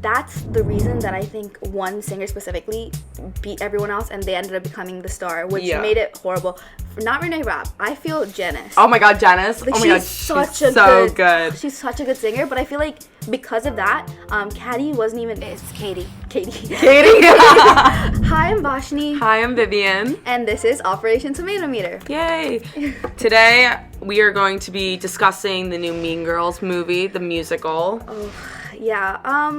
that's the reason that I think one singer specifically beat everyone else and they ended up becoming the star, which made it horrible. Not Renee Rapp. I feel Janice. Oh my god, Janice. Like, oh my god, she's so good. She's such a good singer, but I feel like because of that, Caddy wasn't even... It's Katie. Katie. Hi, I'm Vaashini. Hi, I'm Vivian. And this is Operation Tomato Meter. Yay. Today, we are going to be discussing the new Mean Girls movie, the musical. Oh, yeah.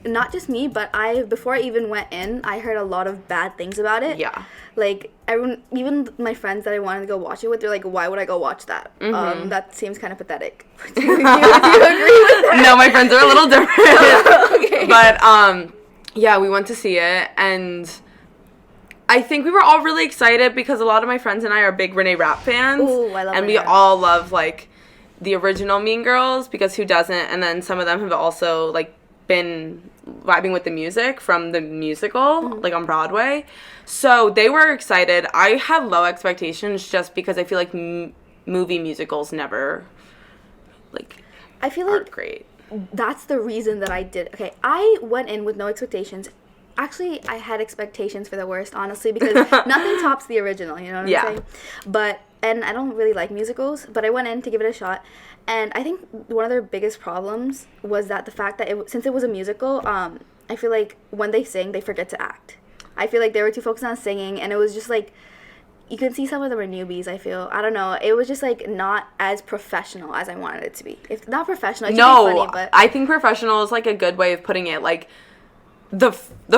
Not just me, but before I even went in, I heard a lot of bad things about it. Yeah. Like, everyone, even my friends that I wanted to go watch it with, they're like, why would I go watch that? Mm-hmm. That seems kind of pathetic. do you agree with that? No, my friends are a little different. Okay. But, yeah, we went to see it, and I think we were all really excited because a lot of my friends and I are big Renee Rapp fans. Ooh, I love and Renee we all love, like, the original Mean Girls, because who doesn't? And then some of them have also, like, been vibing with the music from the musical, like on Broadway. So they were excited. I had low expectations just because I feel like movie musicals never, like, I feel aren't like great. That's the reason that I did. Okay, I went in with no expectations. Actually, I had expectations for the worst, honestly, because nothing tops the original, you know what I'm saying? But, and I don't really like musicals, but I went in to give it a shot. And I think one of their biggest problems was that the fact that since it was a musical, I feel like when they sing, they forget to act. I feel like they were too focused on singing, and it was just like, you can see some of them are newbies, I feel. I don't know. It was just like not as professional as I wanted it to be. If not professional, it should be funny, but I think professional is like a good way of putting it. Like, the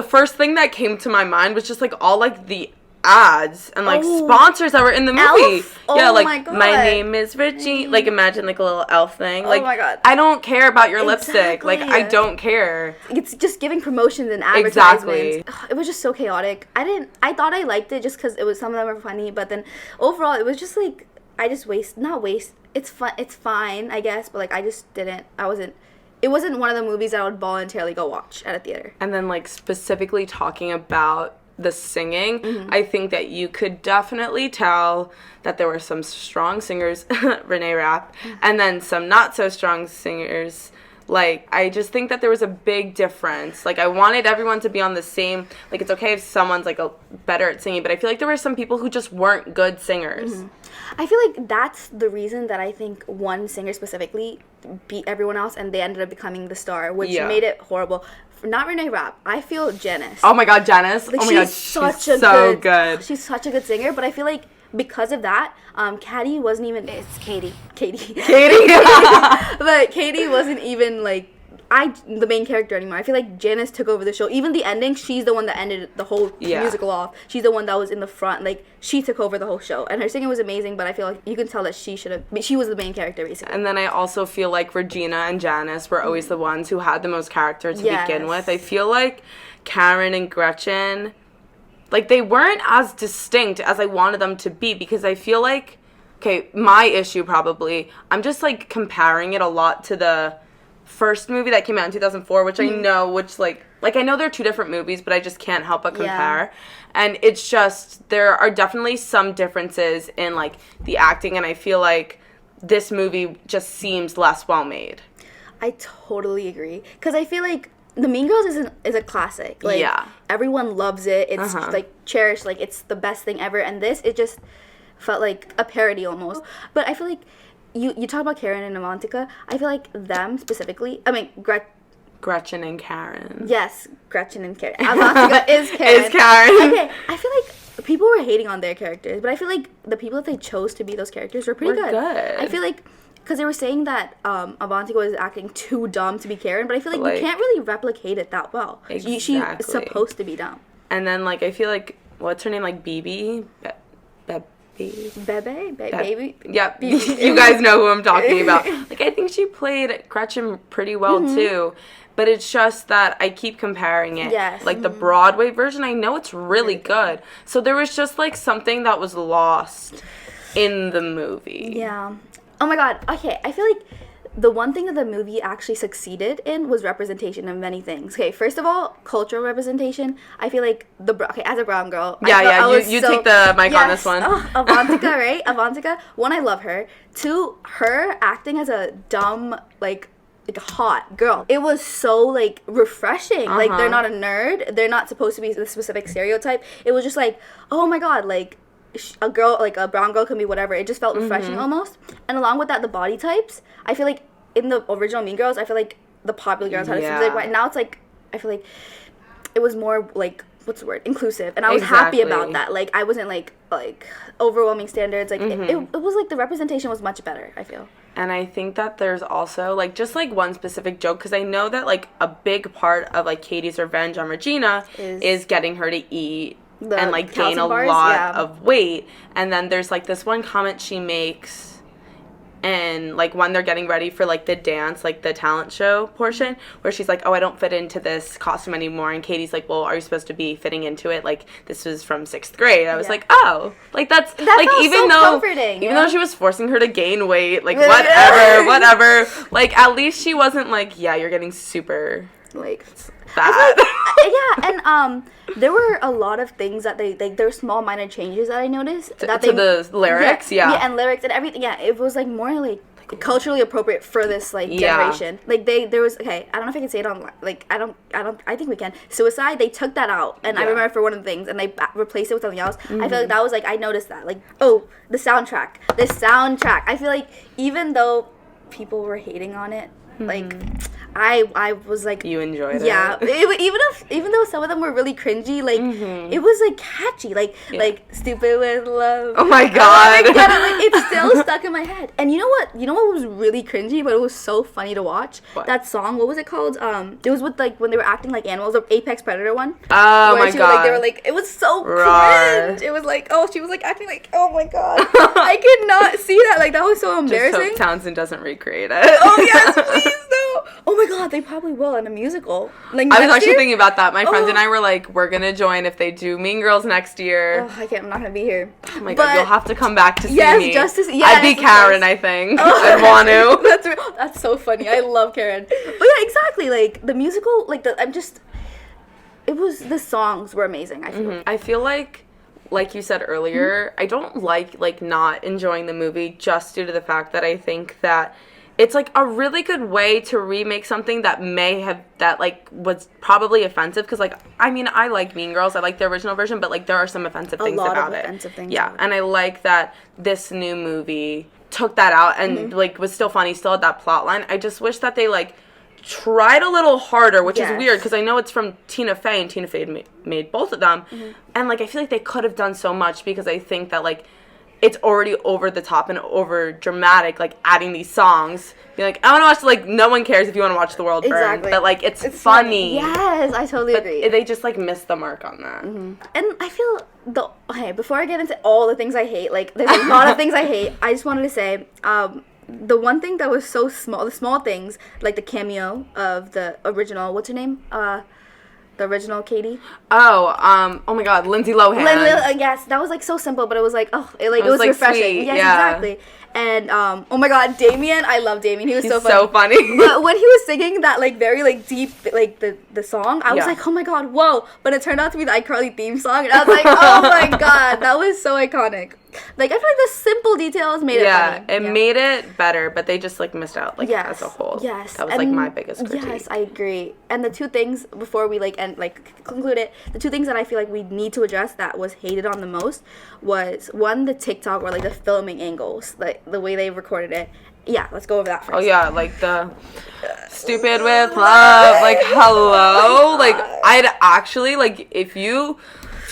first thing that came to my mind was just like all like the ads and like sponsors that were in the movie. Elf? Yeah, like my God. My name is Richie. Like, imagine like a little elf thing. Like, oh my God. I don't care about your lipstick. Exactly. Like, I don't care. It's just giving promotions and advertisements. Exactly. It was just so chaotic. I thought I liked it just because it was, some of them were funny, but then overall it was just like, it's fun, it's fine, I guess, but like it wasn't one of the movies that I would voluntarily go watch at a theater. And then, like, specifically talking about the singing, I think that you could definitely tell that there were some strong singers, Renee Rapp, and then some not so strong singers. Like, I just think that there was a big difference. Like, I wanted everyone to be on the same, like, it's okay if someone's, like, better at singing, but I feel like there were some people who just weren't good singers. I feel like that's the reason that I think one singer specifically beat everyone else and they ended up becoming the star, which made it horrible. Not Renee Rapp. I feel Janice. Oh my god, Janice. Like, oh my god, she's so good. She's such a good singer, but I feel like because of that, Caddy wasn't even... It's Katie. But Katie wasn't even, like, the main character anymore. I feel like Janice took over the show. Even the ending, she's the one that ended the whole musical off. She's the one that was in the front. Like, she took over the whole show. And her singing was amazing, but I feel like you can tell that she was the main character, basically. And then I also feel like Regina and Janice were always the ones who had the most character to begin with. I feel like Karen and Gretchen, like, they weren't as distinct as I wanted them to be, because I feel like, okay, my issue probably, I'm just, like, comparing it a lot to the first movie that came out in 2004, which I know, I know they're two different movies, but I just can't help but compare. And it's just, there are definitely some differences in, like, the acting, and I feel like this movie just seems less well made. I totally agree, because I feel like The Mean Girls is a classic. Like, everyone loves it. It's like cherished. Like, it's the best thing ever. And it just felt like a parody almost. But I feel like you talk about Karen and Avantika. I feel like them specifically. I mean, Gretchen and Karen. Yes, Gretchen and Karen. Avantika is Karen. Is Karen. Okay, I feel like people were hating on their characters, but I feel like the people that they chose to be those characters were pretty good. I feel like, because they were saying that Avantika was acting too dumb to be Karen, but I feel like you can't really replicate it that well. Exactly. She's supposed to be dumb. And then, like, I feel like, what's her name? Like, Bebe? Baby? Yep. You guys know who I'm talking about. Like, I think she played Gretchen pretty well, too. But it's just that I keep comparing it. Yes. Like, the Broadway version, I know it's really good. So there was just, like, something that was lost in the movie. Yeah. Oh, my God. Okay, I feel like the one thing that the movie actually succeeded in was representation of many things. Okay, first of all, cultural representation. I feel like as a brown girl, you take the mic on this one. Oh, Avantika, right? Avantika. One, I love her. Two, her acting as a dumb, like, like a hot girl. It was so like refreshing. Like they're not a nerd. They're not supposed to be the specific stereotype. It was just like, oh my god, like a girl, like a brown girl can be whatever. It just felt refreshing almost. And along with that, the body types. I feel like in the original Mean Girls, I feel like the popular girls had a specific body. Now it's like, I feel like it was more like, what's the word, inclusive, and I was happy about that. Like I wasn't like overwhelming standards. Like it was like the representation was much better, I feel. And I think that there's also like just like one specific joke, because I know that like a big part of like Katie's revenge on Regina is getting her to eat and like gain a lot of weight. And then there's like this one comment she makes, and like when they're getting ready for like the dance, like the talent show portion, where she's like, oh, I don't fit into this costume anymore, and Katie's like, well, are you supposed to be fitting into it? Like this was from 6th grade. I was like, oh, like that's like even though she was forcing her to gain weight, like whatever, like at least she wasn't like, yeah, you're getting super like fat. And there were a lot of things that there were small minor changes that I noticed to the lyrics, and lyrics and everything. Yeah, it was like more like culturally appropriate for this like generation. Like there was, okay, I don't know if I can say it on, like I think we can. Suicide, they took that out, and I remember for one of the things, and they replaced it with something else. I feel like that was like, I noticed that, like, oh, the soundtrack. I feel like even though people were hating on it, like I was like, you enjoyed it. Yeah, even though some of them were really cringy, like it was like catchy, like stupid with love. Oh my god, like it's still stuck in my head. And you know what was really cringy, but it was so funny to watch? What? That song, what was it called? It was with like when they were acting like animals, the Apex Predator one. Oh my god, they were like, it was so cringe. It was like, oh, she was like acting like, oh my god, I could not see that. Like that was so embarrassing. Just hope Townsend doesn't recreate it. Oh yes, please no. Oh my god, they probably will in a musical. Like I was actually thinking about that. My friends and I were like, we're gonna join if they do Mean Girls next year. Oh, I'm not gonna be here. Oh my god, you'll have to come back to see me. Just to see. I'd be Karen, I think. I'd want to. That's so funny. I love Karen. But yeah, exactly. Like the musical, like the songs were amazing, I feel. I feel like you said earlier, I don't like not enjoying the movie just due to the fact that I think that it's like a really good way to remake something that was probably offensive, because like, I mean, I like Mean Girls, I like the original version, but like there are some offensive things about it. And I like that this new movie took that out and like was still funny, still had that plot line. I just wish that they like tried a little harder, which is weird because I know it's from Tina Fey, and Tina Fey made both of them, and like I feel like they could have done so much, because I think that like it's already over the top and over dramatic, like adding these songs. Be like, I want to watch, like, no one cares if you want to watch the world burn, but like it's funny. Yes, I totally agree. They just like missed the mark on that. And I feel before I get into all the things I hate, like there's a lot of things I hate. I just wanted to say, the one thing that was so small, the small things, like the cameo of the original, what's her name? The original Katie. Oh my god, Lindsay Lohan. Yes, that was like so simple, but it was like, it was like refreshing. Sweet. Yes, exactly. And oh my god, Damien, I love Damien. He's so funny. So funny. But when he was singing that like very like deep like the song, I was like, oh my god, whoa! But it turned out to be the iCarly theme song, and I was like, oh my god, that was so iconic. Like I feel like the simple details made it funny. It made it better, but they just like missed out as a whole. Yes, that was like my biggest critique. Yes, I agree. And the two things before we conclude it, the two things that I feel like we need to address that was hated on the most was, one, the TikTok or like the filming angles, like the way they recorded it. Yeah, let's go over that first. Oh yeah, like the stupid with love, like hello, like I'd actually like if you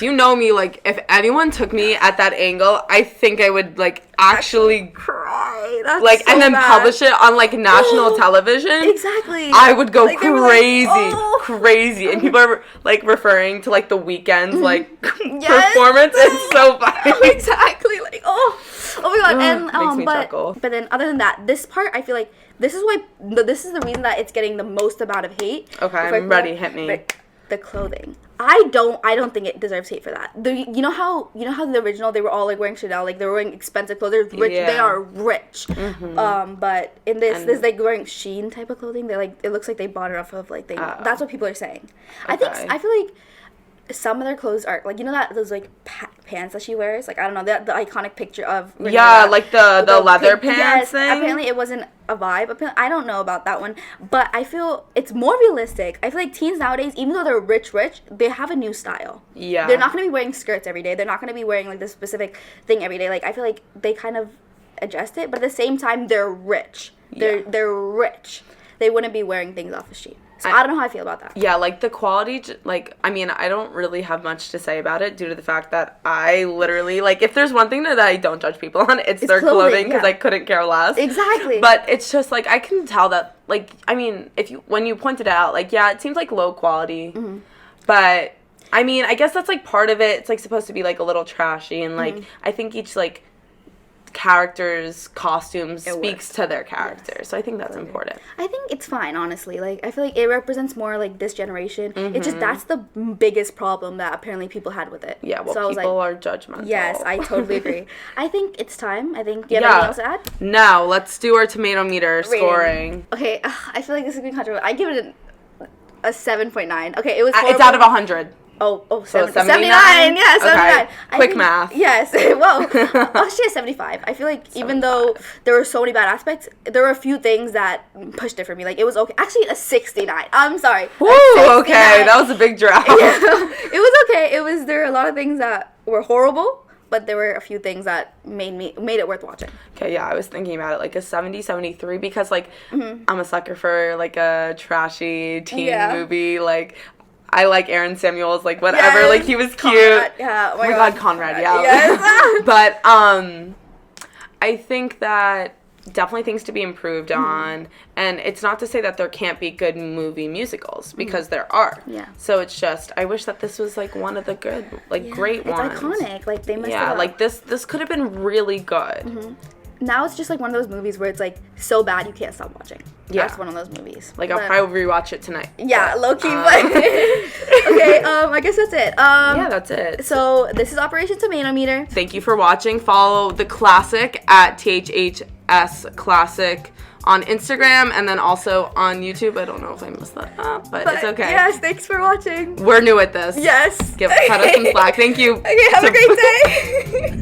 know me, like if anyone took me at that angle, I think I would like actually cry. That's like, so and then bad. publish it on like national television. Exactly. I would go like, crazy, and people are like referring to like the Weeknd's like performance. It's so funny. Exactly. Like oh my god. And makes me chuckle. But then other than that, this part I feel like this is the reason that it's getting the most amount of hate. Okay, I'm ready. Hit me. The clothing. I don't think it deserves hate for that. You know how the original they were all like wearing Chanel, like they were wearing expensive clothes. They're rich. Yeah. They are rich. But in this like wearing Shein type of clothing, they like it looks like they bought it off of like that's what people are saying. Okay. I feel like some of their clothes are like, you know that those like pants that she wears, like I don't know, the iconic picture of like the leather pants thing. Apparently it wasn't a vibe. I don't know about that one, but I feel it's more realistic. I feel like teens nowadays, even though they're rich, they have a new style. Yeah. They're not going to be wearing skirts every day. They're not going to be wearing, like, this specific thing every day. Like, I feel like they kind of adjust it, but at the same time, they're rich. They're rich. They wouldn't be wearing things off the street. So I don't know how I feel about that. Yeah, like, the quality, like, I mean, I don't really have much to say about it due to the fact that I literally, like, if there's one thing that I don't judge people on, it's their clothing, because I couldn't care less. Exactly. But it's just, like, I can tell that, like, I mean, when you pointed it out, like, yeah, it seems like low quality, but, I mean, I guess that's, like, part of it. It's, like, supposed to be, like, a little trashy, and, like, I think each, like, character's costumes speaks to their character. Yes. So I think that's important. I think it's fine, honestly. Like, I feel like it represents more, like, this generation. It's just, that's the biggest problem that apparently people had with it. Yeah, well, so people are judgmental. Yes, I totally agree. I think it's time. Do you have anything else to add? No, let's do our tomato meter scoring. Okay, I feel like this is going to be controversial. I give it a 7.9. Okay, it was horrible. It's out of 100. Oh, so 79. Yeah, 79. Okay. Quick math. Yes. Whoa. Actually, a 75. I feel like 75. Even though there were so many bad aspects, there were a few things that pushed it for me. Like, it was okay. Actually, a 69. I'm sorry. Woo, okay. That was a big drop. Yeah. It was okay. There were a lot of things that were horrible, but there were a few things that made it worth watching. Okay, yeah, I was thinking about it, like a 70, 73, because, like, I'm a sucker for, like, a trashy teen movie, like, I like Aaron Samuels, like, whatever, like, he was cute. Conrad, yeah. Oh my god, Conrad, yeah. Yes. But, I think that definitely things to be improved on, and it's not to say that there can't be good movie musicals, because there are. Yeah. So it's just, I wish that this was, like, one of the good, like, great ones. It's iconic, like, they messed it up. Yeah, like, this could have been really good. Now it's just, like, one of those movies where it's, like, so bad you can't stop watching. Yeah. That's one of those movies. Like, I'll probably rewatch it tonight. Yeah, low-key, but... Okay, I guess that's it. Yeah, that's it. So, this is Operation Tomato Meter. Thank you for watching. Follow The Classic at THHS Classic on Instagram, and then also on YouTube. I don't know if I messed that up, but it's okay. Yes, thanks for watching. We're new at this. Yes. Cut us some slack. Thank you. Okay, have a great day.